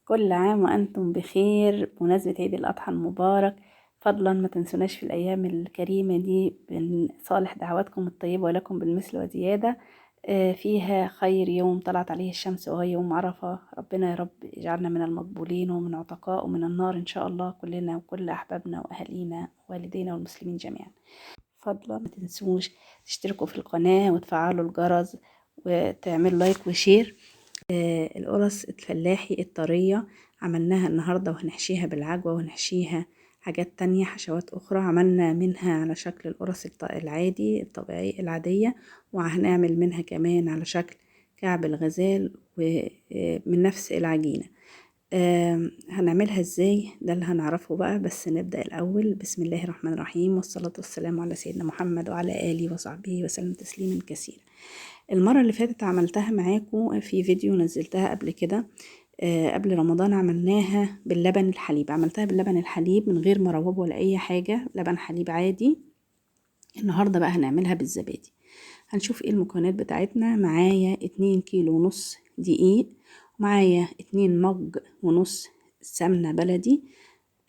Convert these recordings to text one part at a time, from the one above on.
كل عام وأنتم بخير بمناسبة عيد الأضحى المبارك. فضلا ما تنسوناش في الأيام الكريمة دي بصالح دعواتكم الطيبة ولكم بالمثل وزيادة. فيها خير يوم طلعت عليه الشمس وهو يوم عرفة. ربنا يا رب يجعلنا من المقبولين ومن عتقاء ومن النار إن شاء الله كلنا وكل أحبابنا وأهالينا ووالدينا والمسلمين جميعا. فضلا ما تنسوش تشتركوا في القناة وتفعلوا الجرس وتعملوا لايك وشير. القرص الفلاحي الطرية عملناها النهاردة وهنحشيها بالعجوة وهنحشيها حاجات تانية حشوات أخرى. عملنا منها على شكل القرص العادي الطبيعي العادية، وهنعمل منها كمان على شكل كعب الغزال ومن نفس العجينة. هنعملها ازاي ده اللي هنعرفه بقى، بس نبدأ الأول. بسم الله الرحمن الرحيم، والصلاة والسلام على سيدنا محمد وعلى آله وصحبه وسلم تسليما كثيرا. المرة اللي فاتت عملتها معاكم في فيديو نزلتها قبل كده، قبل رمضان. عملناها باللبن الحليب، عملتها باللبن الحليب من غير مروب ولا اي حاجة، لبن حليب عادي. النهاردة بقى هنعملها بالزبادي. هنشوف ايه المكونات بتاعتنا. معايا 2 كيلو ونص دقيق، ومعايا 2 مج ونص سمنة بلدي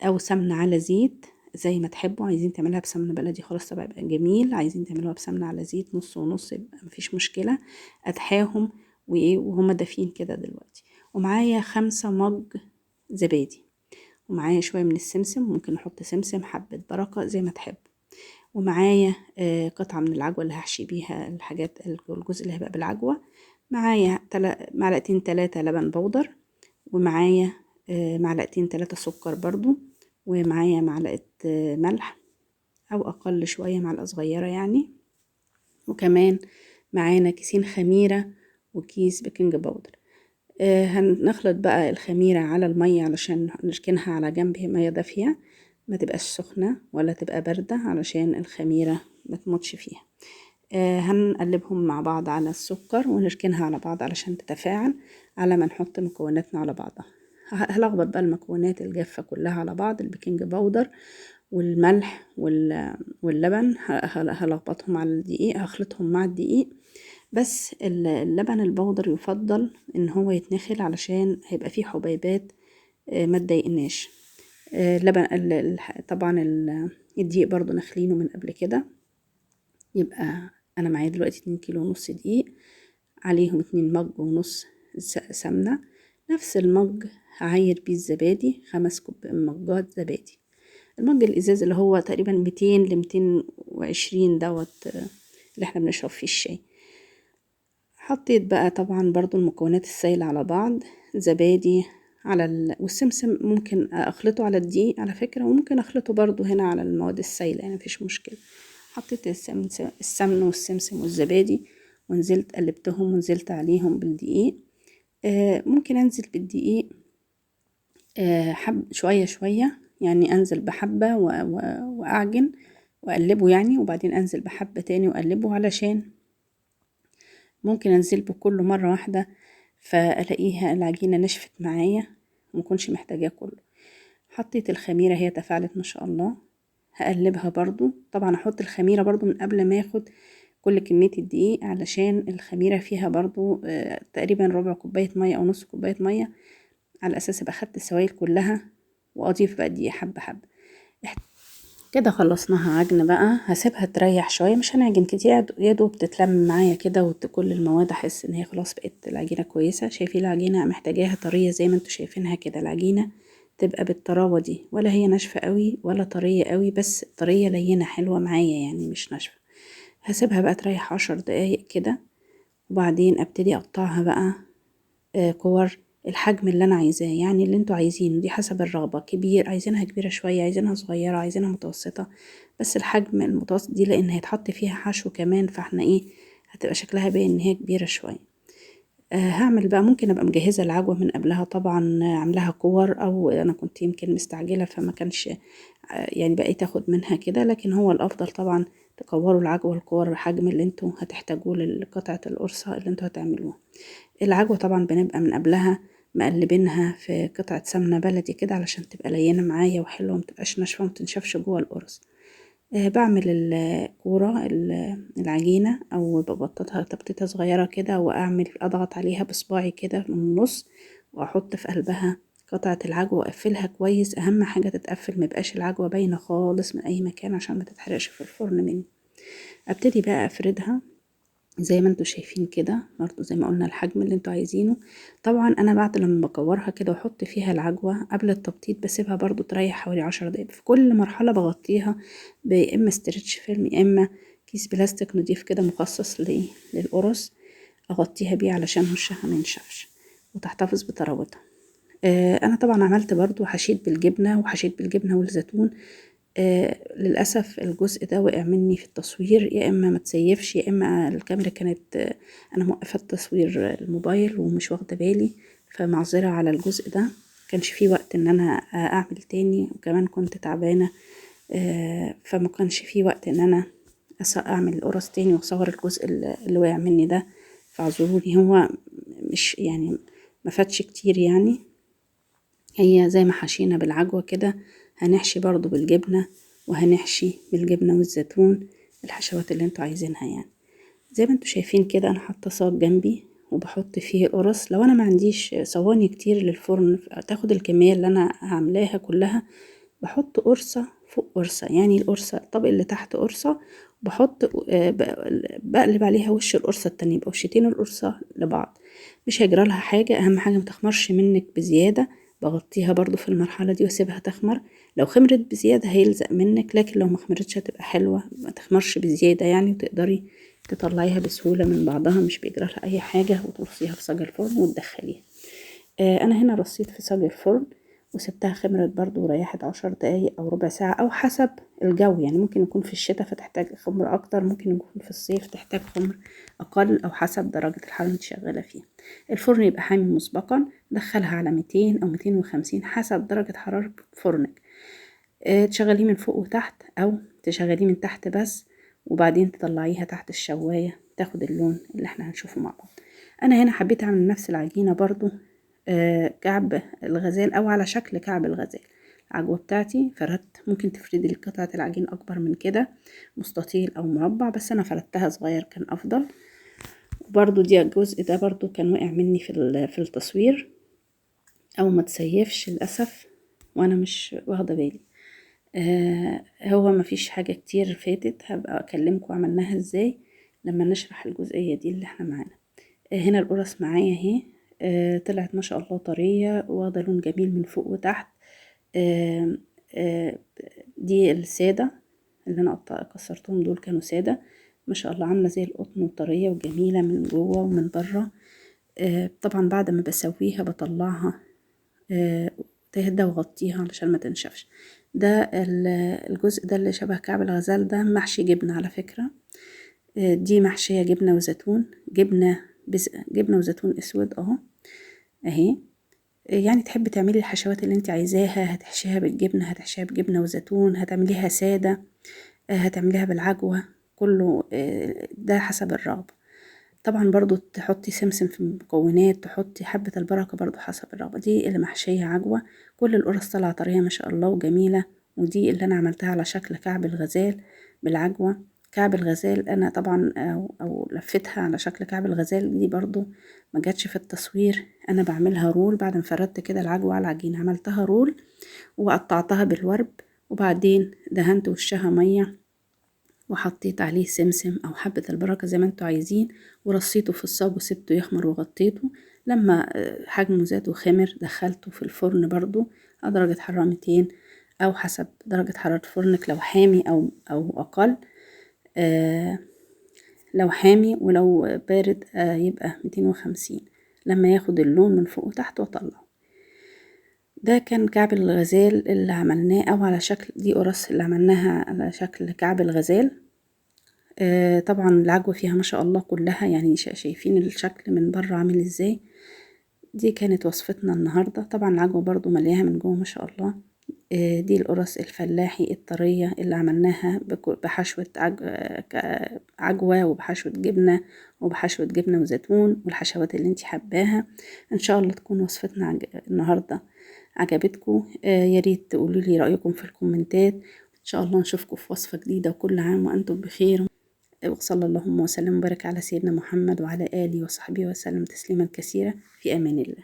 او سمنة على زيت زي ما تحبوا. عايزين تعملها بسمنة بلدي خلاص طبعا يبقى جميل، عايزين تعملوها بسمنة على زيت نص ونص يبقى مفيش مشكلة. ادحاهم وهما دافين كده دلوقتي. ومعايا 5 مج زبادي، ومعايا شوية من السمسم، ممكن نحط سمسم حبة بركة زي ما تحب. ومعايا قطعة من العجوة اللي هحشي بيها الحاجات، الجزء اللي هيبقى بالعجوة. معايا 3 معلقتين لبن بودر، ومعايا 2 3 معلقة سكر برضو، ومعايا معلقة ملح او اقل شوية، معلقة صغيرة يعني. وكمان معانا كيسين خميرة وكيس بيكنج باودر. هنخلط بقى الخميرة على المية علشان نركنها على جنب، هي مية دافية ما تبقاش سخنة ولا تبقى باردة علشان الخميرة ما تموتش فيها. هنقلبهم مع بعض على السكر ونركنها على بعض علشان تتفاعل على ما نحط مكوناتنا على بعضها. هلخبط بقى المكونات الجافة كلها على بعض، البيكنج باودر والملح واللبن هلخبطهم على الدقيق، هخلطهم مع الدقيق. بس اللبن البودر يفضل ان هو يتنخل علشان هيبقى فيه حبيبات ما تضايقناش. لبن طبعا الدقيق برضو نخلينه من قبل كده. يبقى انا معايا دلوقتي 2 كيلو ونص دقيق، عليهم 2 مج ونص سمنة. نفس المج هعاير بيه الزبادي، 5 مجات زبادي. المج الازاز اللي هو تقريبا 200 ل 220 دوت اللي احنا بنشرب فيه الشاي. حطيت بقى طبعا برضو المكونات السائلة على بعض، زبادي على والسمسم ممكن اخلطه على الدقيق على فكرة، وممكن اخلطه برضو هنا على المواد السائلة يعني مفيش مشكلة. حطيت السمن والسمسم والزبادي ونزلت قلبتهم ونزلت عليهم بالدقيق. ممكن انزل بالدقيق حب شوية شوية، يعني انزل بحبة واعجن واقلبه يعني، وبعدين انزل بحبة تاني واقلبه، علشان ممكن انزل بكله مرة واحدة فالاقيها العجينة نشفت معايا ومكنش محتاجاه كله. حطيت الخميرة هي تفاعلت ما شاء الله. هقلبها برضو، طبعا احط الخميرة برضو من قبل ما اخد كل كمية الدقيق، علشان الخميرة فيها برضو تقريبا ربع كوباية مية او نص كوباية مية، على اساس ابقى خدت السوائل كلها، واضيف بقى الدقيق حبة حبة. كده خلصناها عجن بقى، هسيبها تريح شوية، مش هنعجن كتير، يا دوب تتلم معايا كده وكل المواد احس ان هي خلاص بقت العجينة كويسة. شايفين العجينة محتاجاها طرية زي ما انتوا شايفينها كده، العجينة تبقى بالطراوة دي، ولا هي ناشفة قوي ولا طرية قوي، بس طرية لينة حلوة معايا يعني مش ناشفة. هسيبها بقى تريح 10 دقايق كده، وبعدين ابتدي اقطعها بقى كور الحجم اللي انا عايزاه، يعني اللي انتوا عايزينه دي حسب الرغبة. كبير عايزينها كبيرة شوية، عايزينها صغيرة، عايزينها متوسطة، بس الحجم المتوسط دي لان هيتحط فيها حشو كمان، فاحنا ايه هتبقى شكلها باين ان هي كبيرة شوية. هعمل بقى، ممكن ابقى مجهزة العجوة من قبلها طبعا، عاملاها كور، او انا كنت يمكن مستعجلة فما كانش يعني بقيت اخد منها كده، لكن هو الافضل طبعا تكوروا العجوة الكور الحجم اللي انتوا هتحتاجوه لقطعة القرصة اللي انتوا هتعملوها. العجوة طبعا بنبقى من قبلها مقلبينها في قطعة سمنة بلدي كده علشان تبقى لينة معايا وحلوة، متبقاش ناشفة ومتنشفش جوه القرص. بعمل الكورة العجينة او ببططها تبطيطة صغيرة كده، واعمل اضغط عليها بصباعي كده من النص، واحط في قلبها قطعة العجوة واقفلها كويس. اهم حاجة تتقفل، ميبقاش العجوة باينة خالص من اي مكان عشان ما تتحرقش في الفرن مني. ابتدي بقى افردها زي ما انتوا شايفين كده، برضو زي ما قلنا الحجم اللي انتوا عايزينه. طبعا انا بعد لما بكورها كده واحط فيها العجوة قبل التبطيط بسيبها برضو تريح حوالي 10 دقايق. في كل مرحلة بغطيها يا اما استرتش فيلم يا اما كيس بلاستيك نضيف كده مخصص للقرص، اغطيها بيه علشان وشها ما ينشفش وتحتفظ بطراوتها. انا طبعا عملت برضو حشيت بالجبنة وحشيت بالجبنة والزيتون. للأسف الجزء ده وقع مني في التصوير، يا إما متسيفش يا إما الكاميرا كانت أنا موقفة تصوير الموبايل ومش واخدة بالي، فمعذرة على الجزء ده. مكانش فيه وقت إن أنا أعمل تاني، وكمان كنت تعبانة فما كانش فيه وقت إن أنا أعمل القرص تاني وأصور الجزء اللي وقع مني ده، فاعذروني. هو مش يعني ما فاتش كتير يعني، هي زي ما حشينا بالعجوة كده هنحشي برضو بالجبنة وهنحشي بالجبنة والزيتون الحشوات اللي انتوا عايزينها يعني. زي ما انتوا شايفين كده انا حاطه صاج جنبي وبحط فيه القرص. لو انا ما عنديش صواني كتير للفرن تاخد الكمية اللي انا هعملاها كلها، بحط قرصة فوق قرصة، يعني القرصة الطبق اللي تحت قرصة، بحط بقلب عليها وش القرصة التانية، يبقى وشتين القرصة لبعض. مش هيجرى لها حاجة، اهم حاجة متخمرش منك بزيادة. بغطيها برضو في المرحلة دي واسيبها تخمر. لو خمرت بزيادة هيلزق منك، لكن لو ما خمرتش هتبقى حلوة، ما تخمرش بزيادة يعني، وتقدري تطلعيها بسهولة من بعضها، مش بيجرى لها اي حاجة، وترصيها في صاج الفرن وتدخليها. انا هنا رصيت في صاج الفرن وسبتها خمرت برضو وريحت 10 دقايق او ربع ساعة او حسب الجو، يعني ممكن يكون في الشتاء فتحتاج خمر اكتر، ممكن يكون في الصيف تحتاج خمر اقل، او حسب درجة الحرارة اللي انت شغالة فيها. الفرن يبقى حامي مسبقا، دخلها على 200 او 250 حسب درجة حرارة فرنك. تشغليه من فوق وتحت او تشغليه من تحت بس، وبعدين تطلعيها تحت الشواية تاخد اللون اللي احنا هنشوفه مع بعض. انا هنا حبيت اعمل نفس العجينة برضو كعب الغزال او على شكل كعب الغزال. العجوة بتاعتي فردت، ممكن تفردي قطعة العجين اكبر من كده مستطيل او مربع، بس انا فردتها صغير كان افضل. وبرضو دي الجزء ده برضو كان وقع مني في التصوير او ما تسيفش للاسف وانا مش واخده بالي. هو مفيش حاجه كتير فاتت، هبقى اكلمكم عملناها ازاي لما نشرح الجزئيه دي اللي احنا معانا. هنا القرص معايا اهي، طلعت ما شاء الله طريه واخده لون جميل من فوق وتحت. دي الساده اللي انا كسرتهم دول كانوا ساده ما شاء الله، عامله زي القطن وطريه وجميله من جوه ومن بره. طبعا بعد ما بسويها بطلعها تهدى وغطيها علشان ما تنشفش. ده الجزء ده اللي شبه كعب الغزال ده محشي جبنة على فكرة. دي محشية جبنة وزيتون، جبنة وزيتون اسود اهو اهي. يعني تحبي تعملي الحشوات اللي انت عايزاها، هتحشيها بالجبنة، هتحشيها بجبنة وزيتون، هتعمليها سادة، هتعمليها بالعجوة، كله ده حسب الرغبة. طبعا برضو تحطي سمسم في المكونات، تحطي حبة البركة برضو حسب الرغبة. دي اللي محشية عجوة، كل القرص طالعة طرية ما شاء الله وجميلة. ودي اللي انا عملتها على شكل كعب الغزال بالعجوة. كعب الغزال انا طبعا أو لفتها على شكل كعب الغزال، دي برضو ما جاتش في التصوير. انا بعملها رول بعد ما فردت كده العجوة على العجين، عملتها رول وقطعتها بالورب، وبعدين دهنت وشها مية وحطيت عليه سمسم او حبة البركة زي ما انتوا عايزين، ورصيته في الصاج وسبته يخمر وغطيته. لما حجمه زاد وخمر دخلته في الفرن برضو على درجة حرارة 200 او حسب درجة حرارة فرنك، لو حامي او اقل. لو حامي، ولو بارد يبقى 250 لما ياخد اللون من فوق وتحت واطلعه. ده كان كعب الغزال اللي عملناه، او على شكل دي قرص اللي عملناها على شكل كعب الغزال. طبعا العجوة فيها ما شاء الله كلها، يعني شايفين الشكل من بره عامل ازاي. دي كانت وصفتنا النهاردة. طبعا العجوة برضو ملياها من جوه ما شاء الله. دي القرص الفلاحي الطرية اللي عملناها بحشوة عجوة وبحشوة جبنة وبحشوة جبنة وزيتون والحشوات اللي انتي حباها. ان شاء الله تكون وصفتنا النهاردة عجبتكم. ياريت تقولوا لي رأيكم في الكومنتات. ان شاء الله نشوفكم في وصفة جديدة، وكل عام وانتم بخير. وصلى اللهم وسلم وبارك على سيدنا محمد وعلى آله وصحبه وسلم تسليما كثيرا، في أمان الله.